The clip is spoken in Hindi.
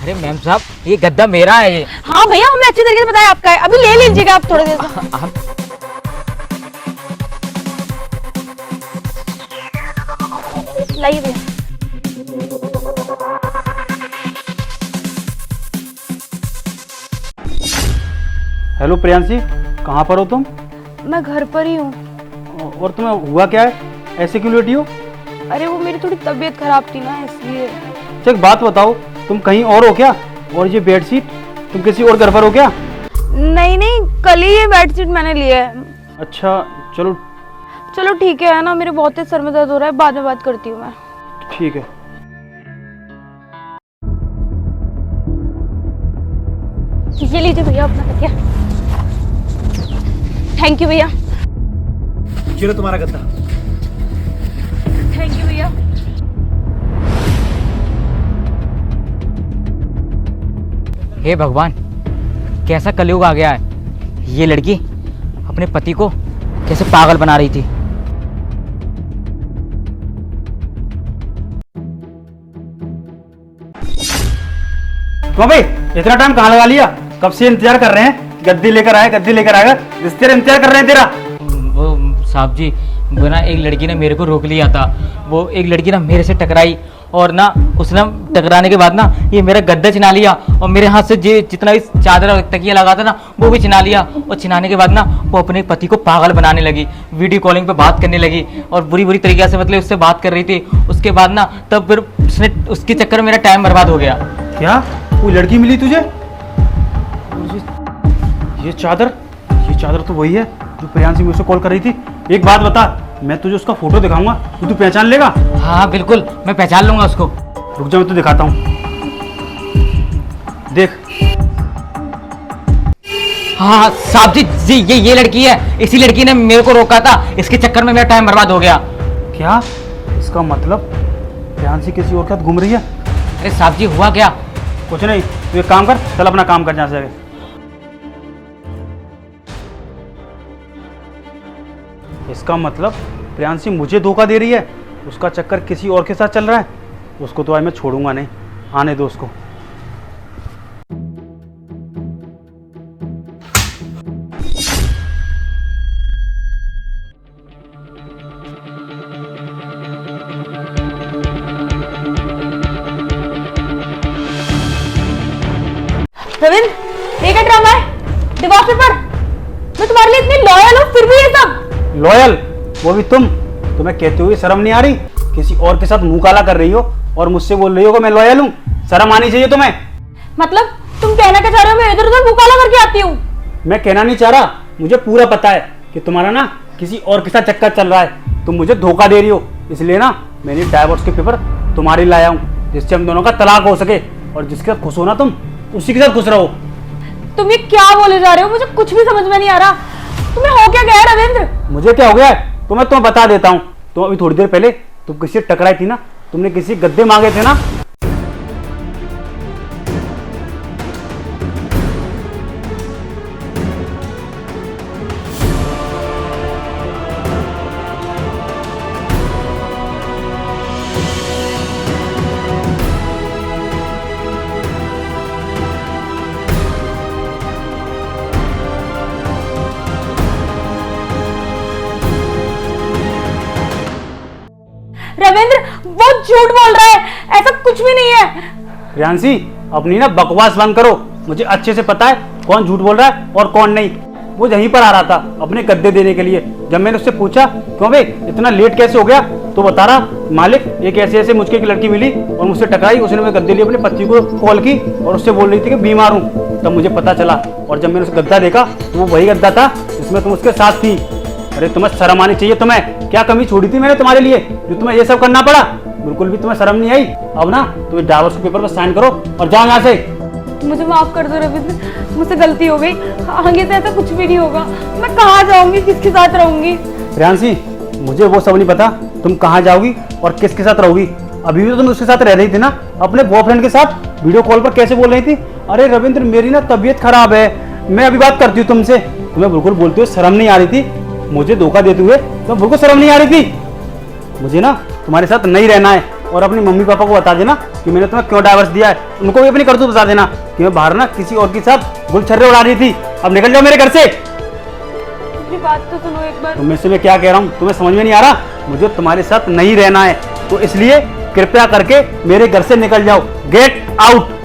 अरे मैम साहब, ये गद्दा मेरा है ये। हाँ भैया, हमें अच्छी तरीके से बताया आपका है, अभी ले लीजिएगा आप थोड़ी देर से। लाइए भैया। हेलो प्रियांशी, कहाँ पर हो तुम? मैं घर पर ही हूँ। और तुम्हें हुआ क्या है, ऐसे क्यों लेटी हो? अरे वो मेरी थोड़ी तबीयत खराब थी ना, इसलिए। अच्छा एक बात बताओ, तुम कहीं और हो क्या? और ये बेडशीट तुम किसी और घर पर हो क्या? नहीं नहीं, कल ही ये बेडशीट मैंने लिया है। अच्छा चलो चलो ठीक है ना, मेरे बहुत तेज सर में दर्द हो रहा है, बाद में बात करती हूँ मैं। ठीक है। ये लीजिए भैया अपना तकिया। थैंक यू भैया। चलो तुम्हारा गद्दा। थैंक यू भैया। हे भगवान, कैसा कलयुग आ गया है। ये लड़की अपने पति को कैसे पागल बना रही थी। तो भाई इतना टाइम कहाँ लगा लिया? कब से इंतजार कर रहे हैं, गद्दी लेकर आए गद्दी लेकर आएगा, रिश्ते इंतजार कर रहे हैं तेरा। वो साहब जी, वो ना एक लड़की ने मेरे को रोक लिया था। वो एक लड़की ना मेरे से टकराई और ना उसने टकराने के बाद ना ये मेरा गद्दा छिना लिया और मेरे हाथ से जितना भी चादर और तकिया लगा था ना वो भी छिना लिया। और छिनाने के बाद ना वो अपने पति को पागल बनाने लगी, वीडियो कॉलिंग पे बात करने लगी और बुरी बुरी तरीके से मतलब उससे बात कर रही थी। उसके बाद ना तब फिर उसने उसके चक्कर में मेरा टाइम बर्बाद हो गया। क्या कोई लड़की मिली तुझे? ये चादर तो वही है जो प्रियांशी मुझसे कॉल कर रही थी। एक बात बता, मैं तुझे उसका फोटो दिखाऊंगा, तू पहचान लेगा? हाँ बिल्कुल, मैं पहचान लूंगा उसको। रुक जा, मैं तो दिखाता हूँ, देख। हाँ साहब जी, ये लड़की है। इसी लड़की ने मेरे को रोका था, इसके चक्कर में मेरा टाइम बर्बाद हो गया। क्या इसका मतलब प्रियांशी किसी और के साथ घूम रही है? अरे साहब जी, हुआ क्या? कुछ नहीं, तू एक काम कर, चल अपना काम कर जहाँ से आगे। इसका मतलब प्रियांशी मुझे धोखा दे रही है, उसका चक्कर किसी और के साथ चल रहा है। उसको तो आज मैं छोड़ूंगा नहीं, आने दो उसको। रविंद्र, ये क्या ड्रामा है? Divorce paper? मैं तुम्हारे लिए इतनी लॉयल हूँ, फिर भी ये सब। लॉयल? वो भी तुम्हें कहते हुए शर्म नहीं आ रही? किसी और के साथ मुंह काला कर रही हो और मुझसे बोल रही हो कि मैं लॉयल हूँ। शर्म आनी चाहिए तुम्हें। मतलब तुम कहना क्या चाह रहे हो? मैं इधर उधर मुंह काला करके आती हूँ? मैं कहना नहीं चाह रहा, मुझे पूरा पता है कि तुम्हारा ना किसी और के साथ चक्कर चल रहा है। तुम मुझे धोखा दे रही हो, इसलिए ना मैंने डाइवोर्स के पेपर तुम्हारे लाया हूँ, जिससे हम दोनों का तलाक हो सके और जिसके साथ खुश हो ना तुम, उसी के साथ खुश रहो। तुम ये क्या बोले जा रहे हो? मुझे कुछ भी समझ में नहीं आ रहा। तुम्हें हो क्या गया है रविंद्र? मुझे क्या हो गया है तो मैं तुम्हें बता देता हूँ। तुम अभी थोड़ी देर पहले तुम किसी से टकराई थी ना, तुमने किसी गद्दे मांगे थे ना। रविंद्र, वो झूठ बोल रहा है, ऐसा कुछ भी नहीं है। प्रियांशी, अपनी ना बकवास बंद करो। मुझे अच्छे से पता है कौन झूठ बोल रहा है और कौन नहीं। वो यहीं पर आ रहा था अपने गद्दे देने के लिए। जब मैंने उससे पूछा क्यों भाई इतना लेट कैसे हो गया, तो बता रहा मालिक एक ऐसे मुझको एक लड़की मिली और मुझसे टकराई, उसने मेरे गद्दे लिए अपने पति को कॉल की और उससे बोल रही थी कि बीमार हूँ। तब मुझे पता चला और जब मैंने उसे गद्दा देखा तो वो वही गद्दा था जिसमें तुम उसके साथ थी। अरे तुम्हें शर्म आनी चाहिए। तुम्हें क्या कमी छोड़ी थी मैंने तुम्हारे लिए जो तुम्हें ये सब करना पड़ा? बिल्कुल भी तुम्हें शर्म नहीं आई। अब ना तुम डाइवोर्स के पेपर पर साइन करो और जाओ यहाँ से। मुझे माफ कर दो रविंद्र, मुझसे गलती हो गई, आगे से ऐसा कुछ भी नहीं होगा। मैं कहाँ जाऊंगी, किसके साथ रहूंगी? प्रियांशी, मुझे वो सब नहीं पता तुम कहाँ जाओगी और किसके साथ रहोगी। अभी भी तो तुम उसके साथ रह रही थी ना, अपने बॉयफ्रेंड के साथ वीडियो कॉल पर कैसे बोल रही थी? अरे रविंद्र, मेरी ना तबीयत खराब है, मैं अभी बात करती हूँ तुमसे। तुम्हें बिल्कुल बोलते हुए शर्म नहीं आ रही थी? मुझे धोखा देते हुए तुम्हें बिल्कुल शर्म नहीं आ रही थी? मुझे ना तुम्हारे साथ नहीं रहना है। और अपनी मम्मी पापा को बता देना कि मैंने तुम्हें क्यों डाइवर्स दिया है। उनको भी अपनी करतूत बता देना कि मैं बाहर ना किसी और के साथ गुलछर्रे उड़ा रही थी। अब निकल जाओ मेरे घर से। मेरी बात तो सुनो एक बार। तुम में से मैं क्या कह रहा हूँ तुम्हें समझ में नहीं आ रहा? मुझे तुम्हारे साथ नहीं रहना है, तो इसलिए कृपया करके मेरे घर से निकल जाओ। Get out.